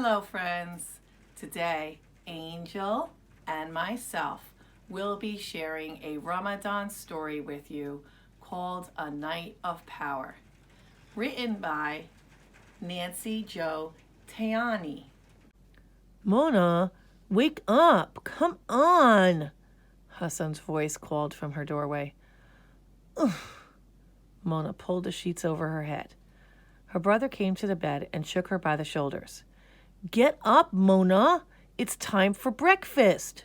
Hello friends. Today, Angel and myself will be sharing a Ramadan story with you called A Night of Power, written by Nancy Jo Tayani. Mona, wake up! Come on! Hassan's voice called from her doorway. Ugh. Mona pulled the sheets over her head. Her brother came to the bed and shook her by the shoulders. Get up, Mona! It's time for breakfast!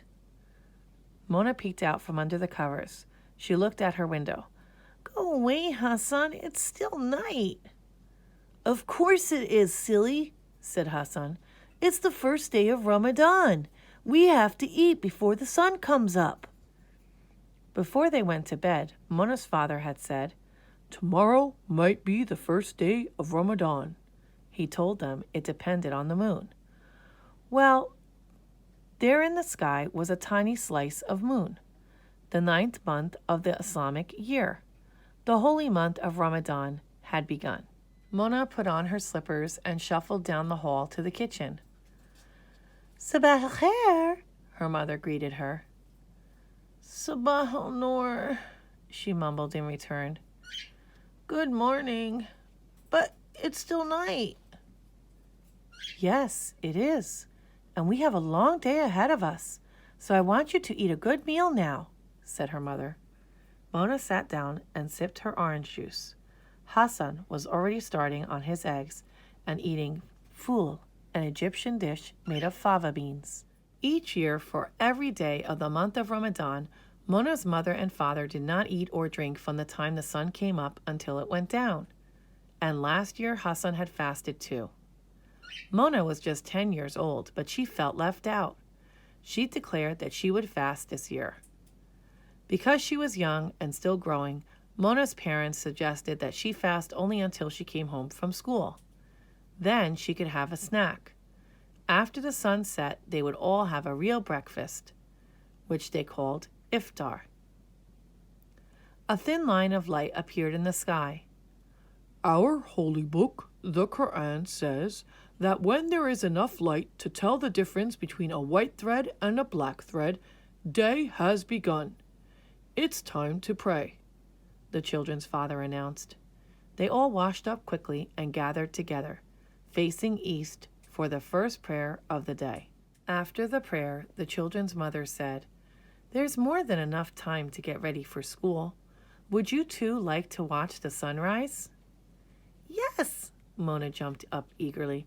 Mona peeked out from under the covers. She looked at her window. Go away, Hassan. It's still night. Of course it is, silly, said Hassan. It's the first day of Ramadan. We have to eat before the sun comes up. Before they went to bed, Mona's father had said, Tomorrow might be the first day of Ramadan. He told them it depended on the moon. Well, there in the sky was a tiny slice of moon, the 9th month of the Islamic year. The holy month of Ramadan had begun. Mona put on her slippers and shuffled down the hall to the kitchen. Sabah al-khair, her mother greeted her. Sabah al-noor, she mumbled in return. Good morning, but it's still night. Yes, it is, and we have a long day ahead of us, so I want you to eat a good meal now, said her mother. Mona sat down and sipped her orange juice. Hassan was already starting on his eggs and eating fool, an Egyptian dish made of fava beans. Each year, for every day of the month of Ramadan, Mona's mother and father did not eat or drink from the time the sun came up until it went down. And last year, Hassan had fasted too. Mona was just 10 years old, but she felt left out. She declared that she would fast this year. Because she was young and still growing, Mona's parents suggested that she fast only until she came home from school. Then she could have a snack. After the sun set, they would all have a real breakfast, which they called iftar. A thin line of light appeared in the sky. Our holy book, the Quran, says that when there is enough light to tell the difference between a white thread and a black thread, day has begun. It's time to pray, the children's father announced. They all washed up quickly and gathered together, facing east for the first prayer of the day. After the prayer, the children's mother said, There's more than enough time to get ready for school. Would you two like to watch the sunrise? Yes, Mona jumped up eagerly.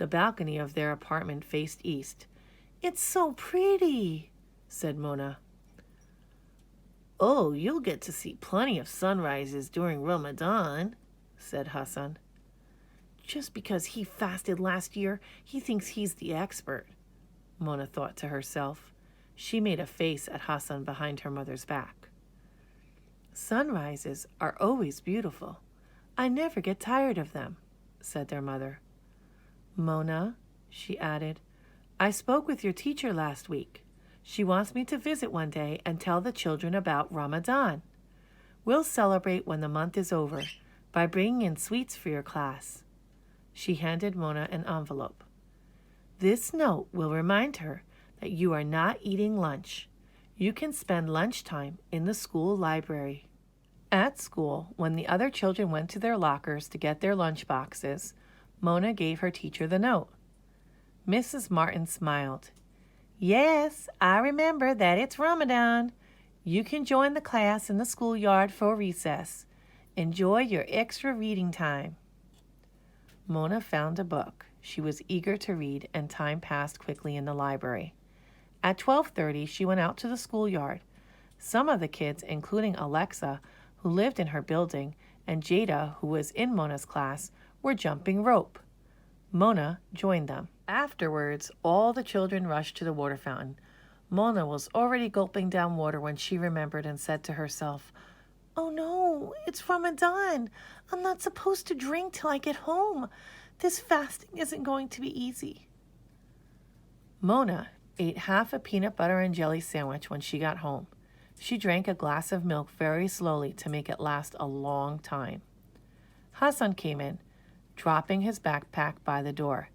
The balcony of their apartment faced east. It's so pretty, said Mona. Oh, you'll get to see plenty of sunrises during Ramadan, said Hassan. Just because he fasted last year, he thinks he's the expert, Mona thought to herself. She made a face at Hassan behind her mother's back. Sunrises are always beautiful. I never get tired of them, said their mother. Mona, she added, I spoke with your teacher last week. She wants me to visit one day and tell the children about Ramadan. We'll celebrate when the month is over by bringing in sweets for your class. She handed Mona an envelope. This note will remind her that you are not eating lunch. You can spend lunchtime in the school library. At school, when the other children went to their lockers to get their lunch boxes, Mona gave her teacher the note. Mrs. Martin smiled. Yes, I remember that it's Ramadan. You can join the class in the schoolyard for recess. Enjoy your extra reading time. Mona found a book. She was eager to read, and time passed quickly in the library. At 12:30, she went out to the schoolyard. Some of the kids, including Alexa, who lived in her building, and Jada, who was in Mona's class, were jumping rope. Mona joined them. Afterwards, all the children rushed to the water fountain. Mona was already gulping down water when she remembered and said to herself, Oh no, it's Ramadan. I'm not supposed to drink till I get home. This fasting isn't going to be easy. Mona ate half a peanut butter and jelly sandwich when she got home. She drank a glass of milk very slowly to make it last a long time. Hassan came in, dropping his backpack by the door.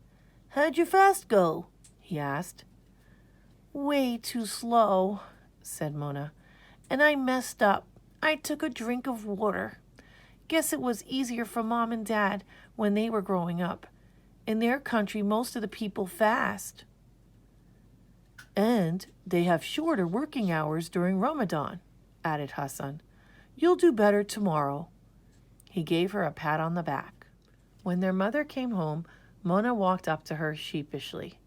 "How'd your fast go?" he asked. "Way too slow," said Mona. "And I messed up. I took a drink of water. Guess it was easier for Mom and Dad when they were growing up. In their country, most of the people fast. And they have shorter working hours during Ramadan," added Hassan. "You'll do better tomorrow." He gave her a pat on the back. When their mother came home, Mona walked up to her sheepishly.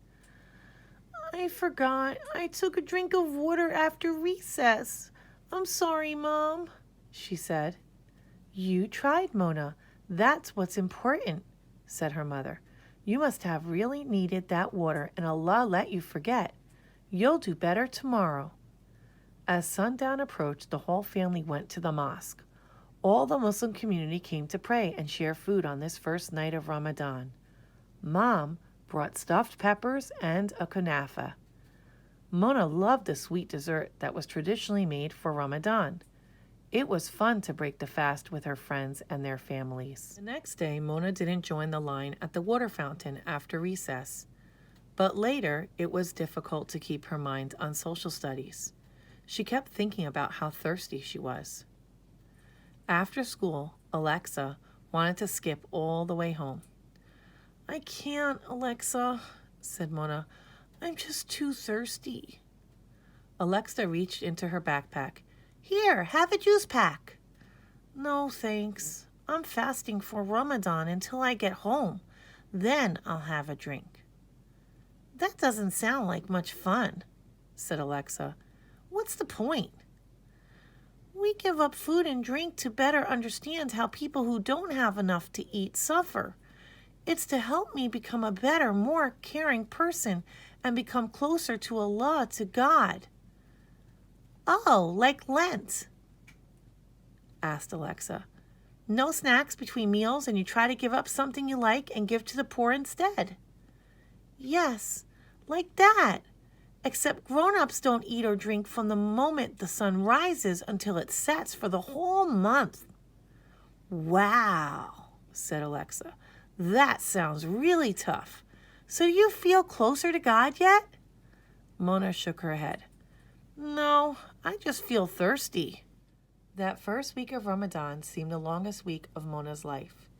"I forgot. I took a drink of water after recess. I'm sorry, Mom," she said. "You tried, Mona. That's what's important," said her mother. "You must have really needed that water, and Allah let you forget. You'll do better tomorrow." As sundown approached, the whole family went to the mosque. All the Muslim community came to pray and share food on this first night of Ramadan. Mom brought stuffed peppers and a kunafa. Mona loved the sweet dessert that was traditionally made for Ramadan. It was fun to break the fast with her friends and their families. The next day, Mona didn't join the line at the water fountain after recess. But later, it was difficult to keep her mind on social studies. She kept thinking about how thirsty she was. After school, Alexa wanted to skip all the way home. "I can't, Alexa," said Mona. "I'm just too thirsty." Alexa reached into her backpack. "Here, have a juice pack." "No, thanks. I'm fasting for Ramadan until I get home. Then I'll have a drink." "That doesn't sound like much fun," said Alexa. "What's the point?" "We give up food and drink to better understand how people who don't have enough to eat suffer. It's to help me become a better, more caring person and become closer to Allah, to God." "Oh, like Lent?" asked Alexa. "No snacks between meals and you try to give up something you like and give to the poor instead." "Yes, like that. Except grown-ups don't eat or drink from the moment the sun rises until it sets for the whole month." "Wow," said Alexa. "That sounds really tough. So do you feel closer to God yet?" Mona shook her head. "No, I just feel thirsty." That first week of Ramadan seemed the longest week of Mona's life.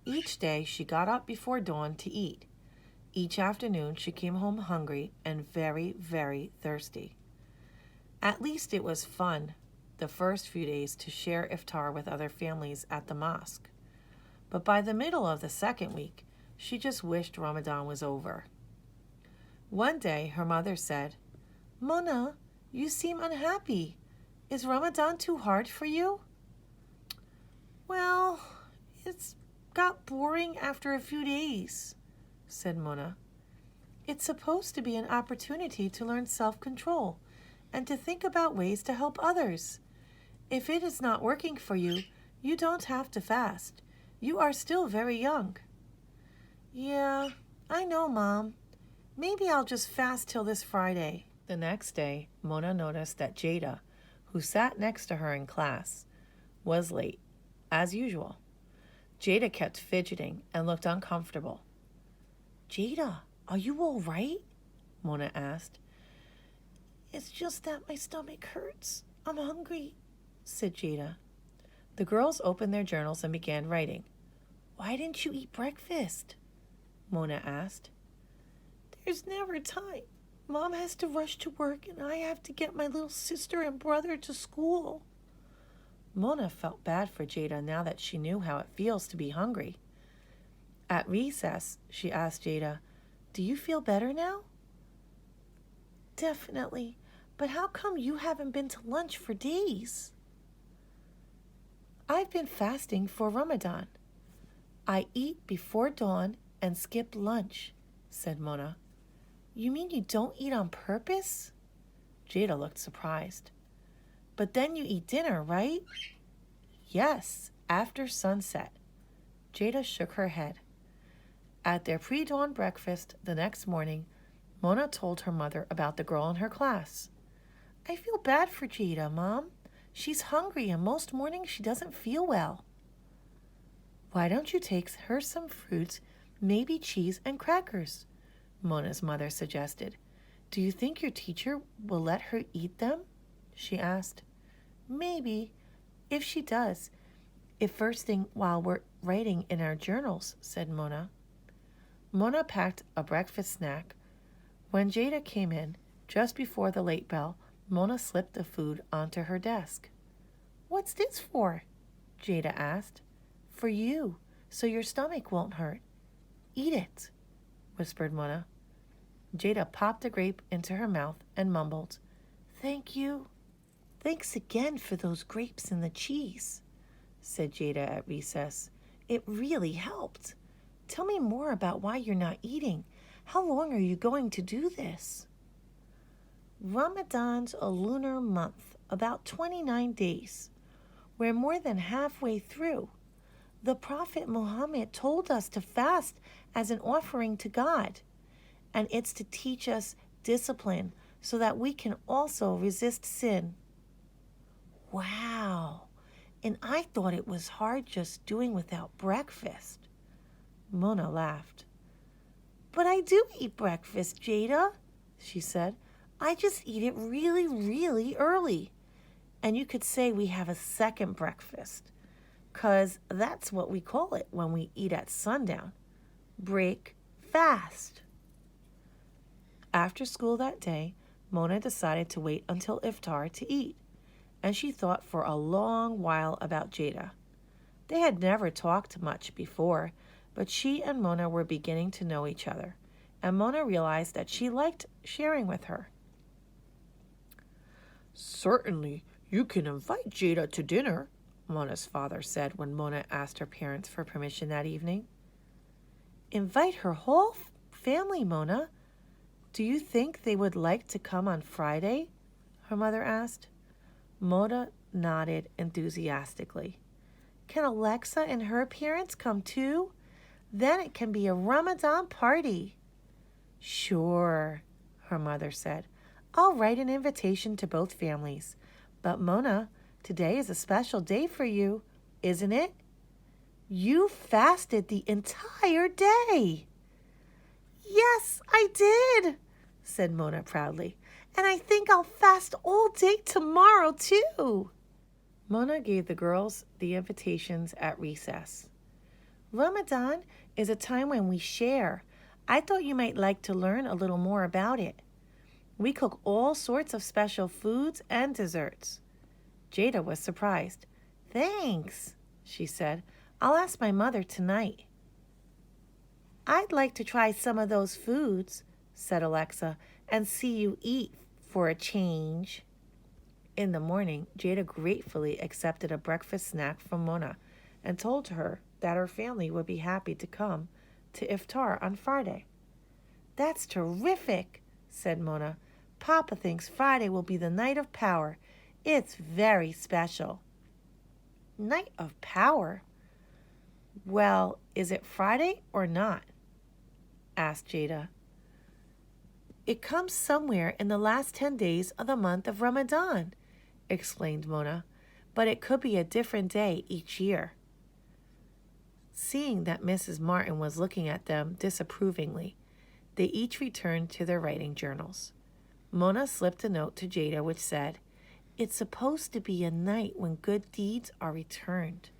Each day she got up before dawn to eat. Each afternoon she came home hungry and very, very thirsty. At least it was fun, the first few days, to share iftar with other families at the mosque. But by the middle of the second week, she just wished Ramadan was over. One day her mother said, "Mona, you seem unhappy. Is Ramadan too hard for you?" "Well, it's got boring after a few days," said Mona. "It's supposed to be an opportunity to learn self-control and to think about ways to help others. If it is not working for you, you don't have to fast. You are still very young." "Yeah, I know, Mom. Maybe I'll just fast till this Friday." The next day, Mona noticed that Jada, who sat next to her in class, was late, as usual. Jada kept fidgeting and looked uncomfortable. "Jada, are you all right?" Mona asked. "It's just that my stomach hurts. I'm hungry," said Jada. The girls opened their journals and began writing. "Why didn't you eat breakfast?" Mona asked. "There's never time. Mom has to rush to work and I have to get my little sister and brother to school." Mona felt bad for Jada now that she knew how it feels to be hungry. At recess, she asked Jada, "Do you feel better now?" "Definitely, but how come you haven't been to lunch for days?" "I've been fasting for Ramadan. I eat before dawn and skip lunch," said Mona. "You mean you don't eat on purpose?" Jada looked surprised. "But then you eat dinner, right?" "Yes, after sunset." Jada shook her head. At their pre-dawn breakfast the next morning, Mona told her mother about the girl in her class. "I feel bad for Jada, Mom. She's hungry and most mornings she doesn't feel well." "Why don't you take her some fruit, maybe cheese and crackers? Mona's mother suggested. Do you think your teacher will let her eat them? She asked. Maybe, if she does. If first thing while we're writing in our journals, said Mona. Mona packed a breakfast snack. When Jada came in, just before the late bell, Mona slipped the food onto her desk. What's this for? Jada asked. For you, so your stomach won't hurt. Eat it, whispered Mona. Jada popped a grape into her mouth and mumbled, Thank you. Thanks again for those grapes and the cheese, said Jada at recess. It really helped. Tell me more about why you're not eating. How long are you going to do this? Ramadan's a lunar month, about 29 days. We're more than halfway through. The Prophet Muhammad told us to fast as an offering to God, and it's to teach us discipline so that we can also resist sin. Wow, and I thought it was hard just doing without breakfast. Mona laughed. But I do eat breakfast, Jada, she said. I just eat it really, really early. And you could say we have a second breakfast, 'cause that's what we call it when we eat at sundown. Break fast. After school that day, Mona decided to wait until iftar to eat, and she thought for a long while about Jada. They had never talked much before, but she and Mona were beginning to know each other, and Mona realized that she liked sharing with her. Certainly, you can invite Jada to dinner, Mona's father said when Mona asked her parents for permission that evening. Invite her whole family, Mona. Do you think they would like to come on Friday? Her mother asked. Mona nodded enthusiastically. Can Alexa and her parents come too? Then it can be a Ramadan party. Sure, her mother said. I'll write an invitation to both families. But Mona, today is a special day for you, isn't it? You fasted the entire day. Yes, I did, said Mona proudly. And I think I'll fast all day tomorrow, too. Mona gave the girls the invitations at recess. Ramadan is a time when we share. I thought you might like to learn a little more about it. We cook all sorts of special foods and desserts. Jada was surprised. Thanks, she said. I'll ask my mother tonight. I'd like to try some of those foods, said Alexa, and see you eat for a change. In the morning, Jada gratefully accepted a breakfast snack from Mona and told her that her family would be happy to come to iftar on Friday. That's terrific, said Mona. Papa thinks Friday will be the night of power. It's very special. Night of power? Well, is it Friday or not? Asked Jada. It comes somewhere in the last 10 days of the month of Ramadan, explained Mona, but it could be a different day each year. Seeing that Mrs. Martin was looking at them disapprovingly, they each returned to their writing journals. Mona slipped a note to Jada which said, It's supposed to be a night when good deeds are returned.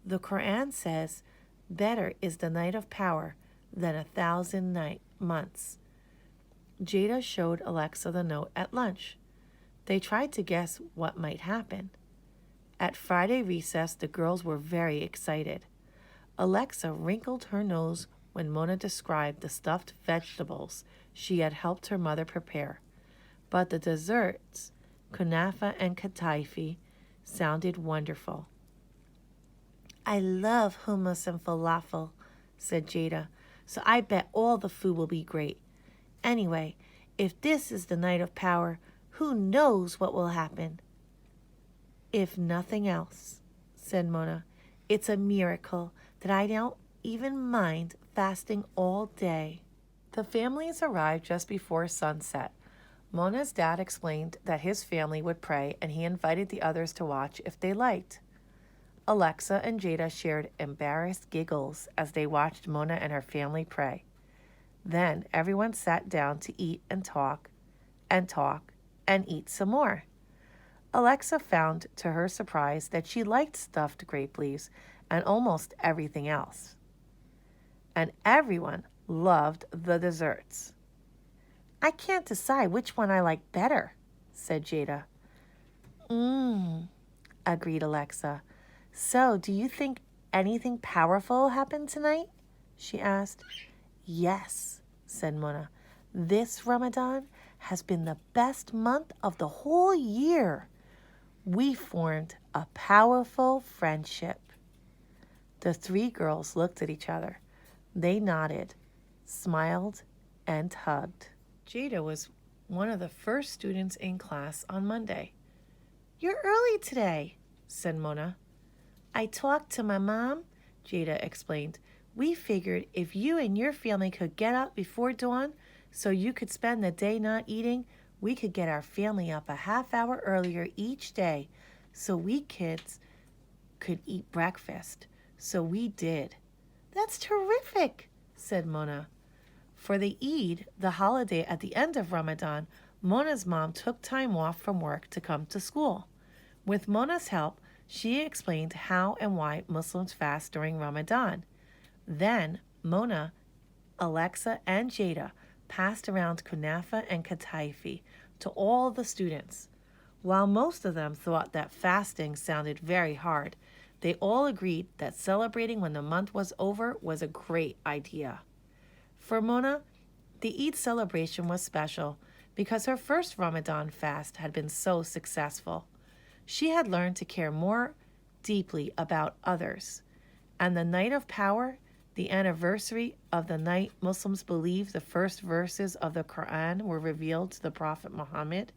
The Quran says, better is the night of power than 1,000 months. Jada showed Alexa the note at lunch. They tried to guess what might happen. At Friday recess, the girls were very excited. Alexa wrinkled her nose when Mona described the stuffed vegetables she had helped her mother prepare. But the desserts, kunafa and kataifi, sounded wonderful. I love hummus and falafel, said Jada, so I bet all the food will be great. Anyway, if this is the night of power, who knows what will happen? If nothing else, said Mona, it's a miracle that I don't even mind fasting all day. The families arrived just before sunset. Mona's dad explained that his family would pray and he invited the others to watch if they liked. Alexa and Jada shared embarrassed giggles as they watched Mona and her family pray. Then everyone sat down to eat and talk and eat some more. Alexa found to her surprise that she liked stuffed grape leaves and almost everything else. And everyone loved the desserts. I can't decide which one I like better, said Jada. Agreed Alexa. So, do you think anything powerful happened tonight? She asked. Yes, said Mona. This Ramadan has been the best month of the whole year. We formed a powerful friendship. The three girls looked at each other. They nodded, smiled, and hugged. Jada was one of the first students in class on Monday. You're early today, said Mona. I talked to my mom, Jada explained. We figured if you and your family could get up before dawn so you could spend the day not eating, we could get our family up a half hour earlier each day so we kids could eat breakfast. So we did. That's terrific, said Mona. For the Eid, the holiday at the end of Ramadan, Mona's mom took time off from work to come to school. With Mona's help, she explained how and why Muslims fast during Ramadan. Then Mona, Alexa, and Jada passed around kunafa and kataifi to all the students. While most of them thought that fasting sounded very hard, they all agreed that celebrating when the month was over was a great idea. For Mona, the Eid celebration was special because her first Ramadan fast had been so successful. She had learned to care more deeply about others. And the night of power, the anniversary of the night Muslims believe the first verses of the Quran were revealed to the Prophet Muhammad,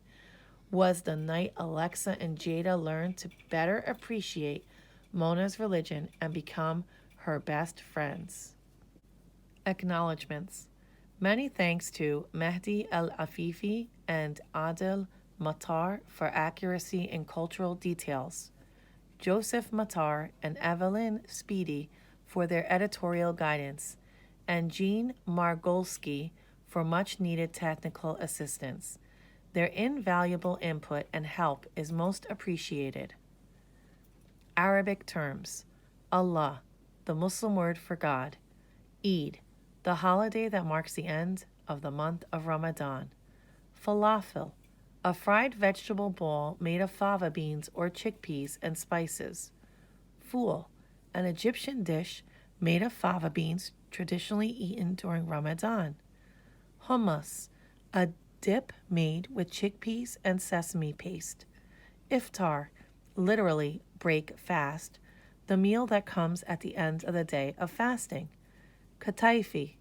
was the night Alexa and Jada learned to better appreciate Mona's religion and become her best friends. Acknowledgements. Many thanks to Mehdi Al-Afifi and Adil Matar for accuracy in cultural details, Joseph Matar and Evelyn Speedy for their editorial guidance, and Jean Margolski for much-needed technical assistance. Their invaluable input and help is most appreciated. Arabic terms. Allah, the Muslim word for God. Eid, the holiday that marks the end of the month of Ramadan. Falafel, a fried vegetable ball made of fava beans or chickpeas and spices. Fool, an Egyptian dish made of fava beans traditionally eaten during Ramadan. Hummus, a dip made with chickpeas and sesame paste. Iftar, literally break fast, the meal that comes at the end of the day of fasting. Kataifi,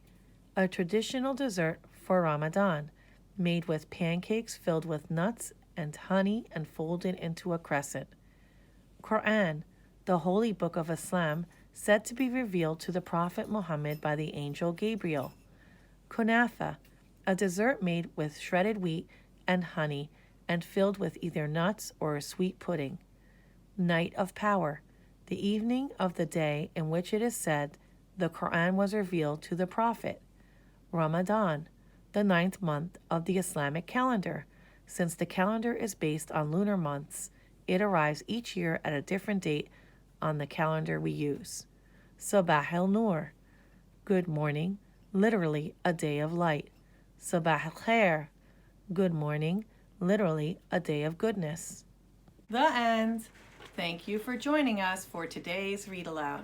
a traditional dessert for Ramadan, made with pancakes filled with nuts and honey and folded into a crescent. Quran, the holy book of Islam, said to be revealed to the Prophet Muhammad by the angel Gabriel. Kunafa, a dessert made with shredded wheat and honey and filled with either nuts or a sweet pudding. Night of Power, the evening of the day in which it is said the Quran was revealed to the Prophet. Ramadan, the 9th month of the Islamic calendar. Since the calendar is based on lunar months, it arrives each year at a different date on the calendar we use. Sabah al-Nur, good morning, literally a day of light. Sabah al-Khair, good morning, literally a day of goodness. The end. Thank you for joining us for today's Read Aloud.